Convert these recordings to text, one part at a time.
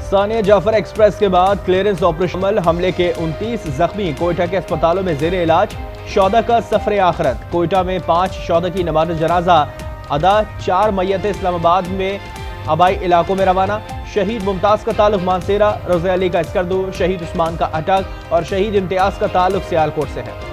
Sania Jafar express के बाद clearance operation हमले के 29 जख्मी कोयटा के अस्पतालों में जेर इलाज। शौदा का सफर आखिरत। कोयटा में 5 शौदा की नमाज जनाजा अदा। 4 मैयत इस्लामाबाद में आबाई इलाकों में रवाना। शहीद मुमताज का ताल्लुक मानसेरा, रज़ा अली का स्कर्दू, शहीद उस्मान का अटक और शहीद इम्तियाज का ताल्लुक सियालकोट से है।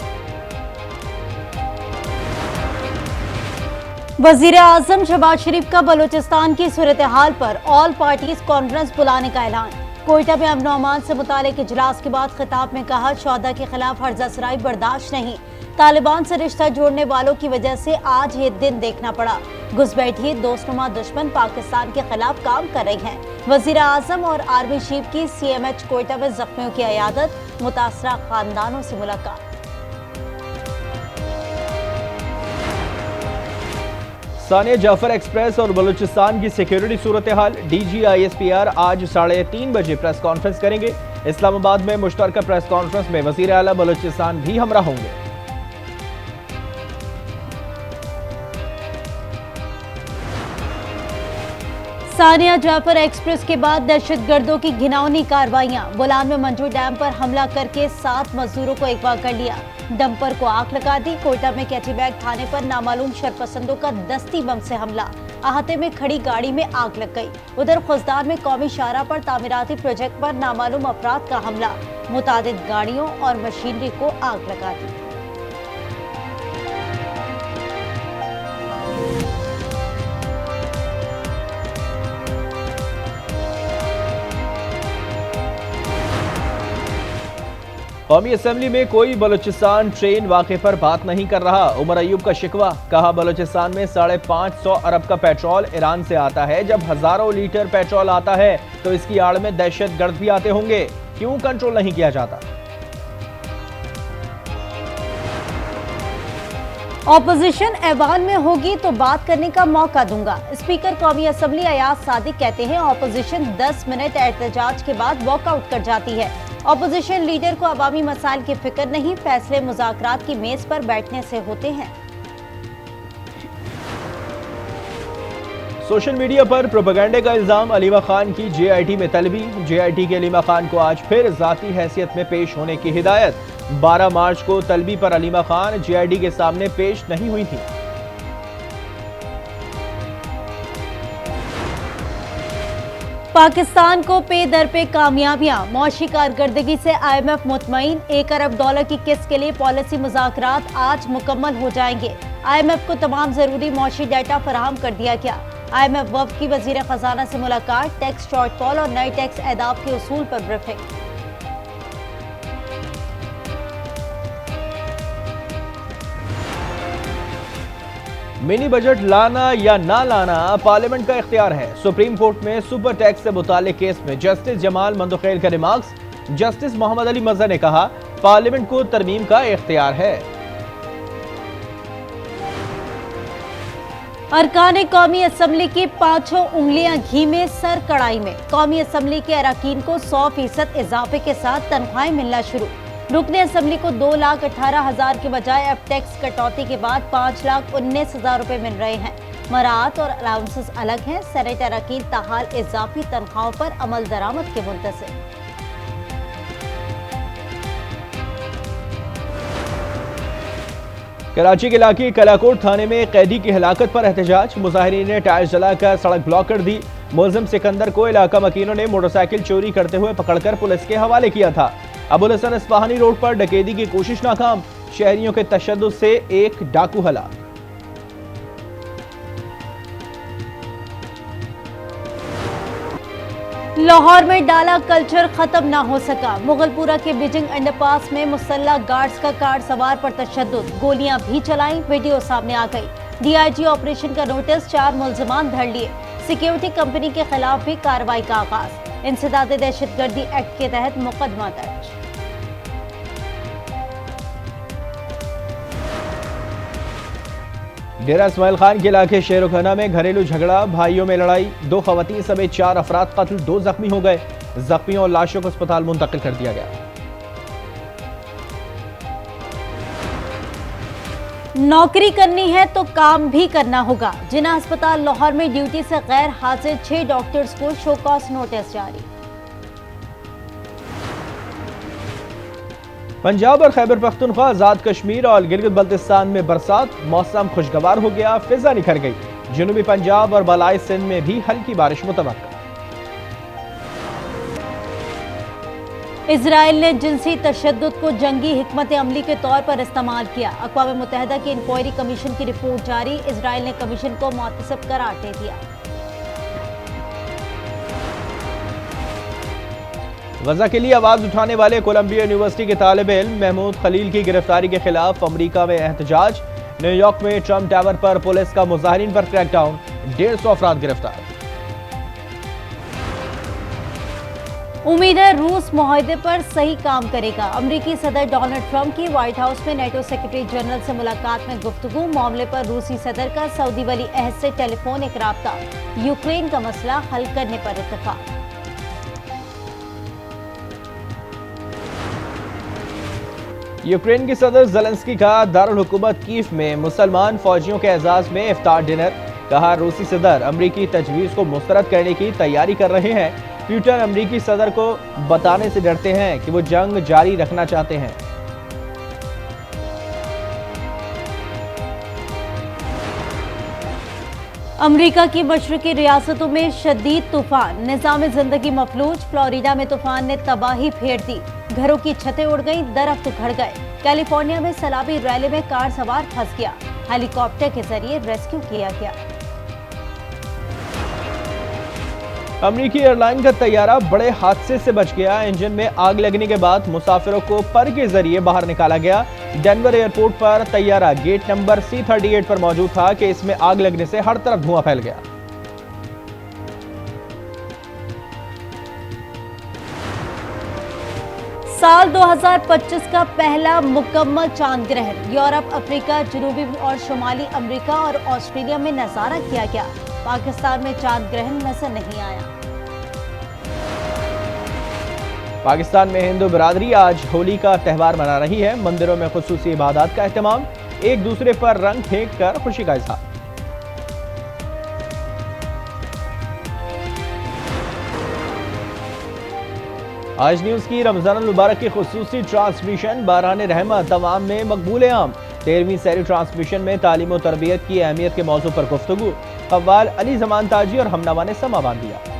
वजीर आजम शहबाज शरीफ का बलूचिस्तान की सूरत हाल पर ऑल पार्टीज कॉन्फ्रेंस बुलाने का ऐलान। कोयटा में अमन अमान से मुतालिक इजलास के बाद खिताब में कहा, शौदा के खिलाफ हर्जासराई बर्दाश्त नहीं। तालिबान से रिश्ता जोड़ने वालों की वजह से आज ये दिन देखना पड़ा। घुसपैठिए दोस्तनुमा दुश्मन पाकिस्तान के खिलाफ काम कर रही हैं। वजीर आजम और आर्मी चीफ की CMH कोयटा में जख्मियों की अयादत, मुतासरा खानदानों से मुलाकात। सानिया जाफर एक्सप्रेस और बलूचिस्तान की सिक्योरिटी सूरत हाल। DG ISPR आज 3:30 बजे प्रेस कॉन्फ्रेंस करेंगे। इस्लामाबाद में मुश्तरका प्रेस कॉन्फ्रेंस में वजीर आला बलूचिस्तान भी हमरा होंगे। सानिया जाफर एक्सप्रेस के बाद दहशतगर्दों की घिनौनी कार्रवाइयां। बोलान में मंजू डैम पर हमला करके 7 मजदूरों को अगवा कर लिया। डंपर को आग लगा दी। कोयटा में कैचीबैग थाने पर नामालूम शरपसंदों का दस्ती बम से हमला। अहाते में खड़ी गाड़ी में आग लग गई। उधर खुजदार में कौमी शाहराह पर तामीराती प्रोजेक्ट पर नामालूम अफराद का हमला। मुतादिद गाड़ियों और मशीनरी को आग लगा दी। कौमी असेंबली में कोई बलूचिस्तान ट्रेन वाक़े पर बात नहीं कर रहा। उमर अयूब का शिकवा। कहा, बलूचिस्तान में 550 अरब का पेट्रोल ईरान से आता है। जब हजारों लीटर पेट्रोल आता है तो इसकी आड़ में दहशतगर्द भी आते होंगे। क्यों कंट्रोल नहीं किया जाता? ऑपोजिशन ऐवान में होगी तो बात करने का मौका दूंगा। स्पीकर कौमी असेंबली अयाज सादिक कहते हैं, ऑपोजिशन 10 मिनट एहतजाज के बाद वॉकआउट कर जाती है। ऑपोजिशन लीडर को अवामी मसाइल की फिक्र नहीं, फैसले मुज़ाकरात की मेज पर बैठने से होते हैं। सोशल मीडिया पर प्रोपेगेंडे का इल्जाम। अलीमा खान की JIT में तलबी। JIT के अलीमा खान को आज फिर जाती हैसियत में पेश होने की हिदायत। 12 मार्च को तलबी पर अलीमा खान JIT के सामने पेश नहीं हुई थी। पाकिस्तान को पे दर पे कामयाबियां। मौशी कारकर्दगी से IMF मुतमईन। $1 अरब की किस्त के लिए पॉलिसी मुज़ाकरात आज मुकम्मल हो जाएंगे। IMF को तमाम जरूरी मौशी डाटा फराहम कर दिया गया। IMF वफ़द की वज़ीर खजाना से मुलाकात। टैक्स शॉर्टफॉल और नए टैक्स एहदाफ के उसूल पर ब्रीफिंग। मिनी बजट लाना या ना लाना पार्लियामेंट का इख्तियार है। सुप्रीम कोर्ट में सुपर टैक्स से मुताल्लिक केस में जस्टिस जमाल मंदोखेल के रिमार्क्स। जस्टिस मोहम्मद अली मज़हर ने कहा, पार्लियामेंट को तरमीम का इख्तियार है। अरकान कौमी असेंबली की 5 उंगलियां घी में, सर कढ़ाई में। कौमी असेंबली के अरकान को 100% इजाफे के साथ तनख्वाहें मिलना शुरू। रुकने असेंबली को 2,18,000 के बजाय अब टैक्स कटौती के बाद 5,19,000 रुपए मिल रहे हैं। मराहत और अलाउंसेस अलग हैं। सेनेट अरकान ताहाल इजाफी तनख्वाहों पर अमल दरामद के मुंतज़िर। कराची के इलाके कलाकोट थाने में कैदी की हिलाकत पर एहतजाज। मुजाहिरीन ने टायर जलाकर सड़क ब्लॉक कर दी। मुलजिम सिकंदर को इलाका मकीनों ने मोटरसाइकिल चोरी करते हुए पकड़कर पुलिस के हवाले किया था। अबुल हसन इस्पाहानी रोड पर डकैती की कोशिश नाकाम। शहरियों के तशद्दुद से एक डाकू हलाक। लाहौर में डाला कल्चर खत्म ना हो सका। मुगलपुरा के बिजिंग अंडरपास में मुसल्ला गार्ड्स का कार सवार पर तशद्दुद। गोलियां भी चलाई। वीडियो सामने आ गई। DIG ऑपरेशन का नोटिस। 4 मुलजिमान धर लिए। सिक्योरिटी कंपनी के खिलाफ भी कार्रवाई का आगाज। इंसदाद दहशतगर्दी एक्ट के तहत मुकदमा दर्ज। डेरा इस्माइल खान के इलाके शेरोखाना में घरेलू झगड़ा। भाइयों में लड़ाई। 2 खवातीन समेत 4 अफराद कत्ल। 2 जख्मी हो गए। जख्मियों और लाशों को अस्पताल मुंतकिल कर दिया गया। नौकरी करनी है तो काम भी करना होगा। जिना अस्पताल लाहौर में ड्यूटी से गैर हाजिर 6 डॉक्टर्स को शोकॉज नोटिस जारी। पंजाब और खैबर पख्तूनख्वा, आजाद कश्मीर और गिलगित बल्तिस्तान में बरसात, मौसम खुशगवार हो गया, फिजा निखर गई। जनूबी पंजाब और बलाई सिंध में भी हल्की बारिश मुतवक्का। इजराइल ने जिनसी तशद्दुद को जंगी हिकमत अमली के तौर पर इस्तेमाल किया। अक़वाम मुत्तहिदा की इंक्वायरी कमीशन की रिपोर्ट जारी, इजराइल ने कमीशन को मुतसिब करार दे दिया। वज़ा के लिए आवाज उठाने वाले कोलंबिया यूनिवर्सिटी के तालिब इल्म महमूद खलील की गिरफ्तारी के खिलाफ अमरीका में एहतजाज। न्यूयॉर्क में ट्रंप टावर पर पुलिस का मुजाहिरीन पर क्रैकडाउन, 150 अफराद गिरफ्तार। उम्मीद है रूस मुआहदे पर सही काम करेगा। अमरीकी सदर डोनाल्ड ट्रंप की व्हाइट हाउस में नेटो सेक्रेटरी जनरल से मुलाकात में गुफ्तगू, मामले पर रूसी सदर का सऊदी वली अहद से टेलीफोनिक राब्ता, यूक्रेन का मसला हल करने पर इत्तेफाक। यूक्रेन की सदर ज़ेलेंस्की का दारुल हुकूमत कीव में मुसलमान फौजियों के एजाज में इफ्तार डिनर। कहा, रूसी सदर अमरीकी तजवीज़ को मुस्तरद करने की तैयारी कर रहे हैं। पुतिन अमरीकी सदर को बताने से डरते हैं कि वो जंग जारी रखना चाहते हैं। अमरीका की मशरकी रियासतों में शदीद तूफान, निज़ाम जिंदगी मफलूज। फ्लोरिडा में तूफान ने तबाही फेर दी, घरों की छतें उड़ गईं, दरख्त उखड़ गए। कैलिफोर्निया में सैलाबी रैली में कार सवार फंस गया, हेलीकॉप्टर के जरिए रेस्क्यू किया गया। अमरीकी एयरलाइन का तैयारा बड़े हादसे से बच गया। इंजन में आग लगने के बाद मुसाफिरों को पर के जरिए बाहर निकाला गया। डेनवर एयरपोर्ट पर तैयारा गेट नंबर C-38 पर मौजूद था कि इसमें आग लगने से हर तरफ धुआं फैल गया। साल 2025 का पहला मुकम्मल चांद ग्रहण यूरोप, अफ्रीका, जनूबी और शुमाली अमेरिका और ऑस्ट्रेलिया में नजारा किया गया। पाकिस्तान में चांद ग्रहण नजर नहीं आया। पाकिस्तान में हिंदू बिरादरी आज होली का त्यौहार मना रही है। मंदिरों में खुसूसी इबादत का एहतमाम, एक दूसरे पर रंग फेंक कर खुशी का इजहार। आज न्यूज की रमजान मुबारक की खुसूसी ट्रांसमिशन बारान रहमत तमाम में मकबूल आम। 13वीं सैरी ट्रांसमिशन में तालीम और तरबियत की अहमियत के मौजू पर गुफ्तगू। कव्वाल अली जमान ताजी और हमनामा ने समा बांध दिया।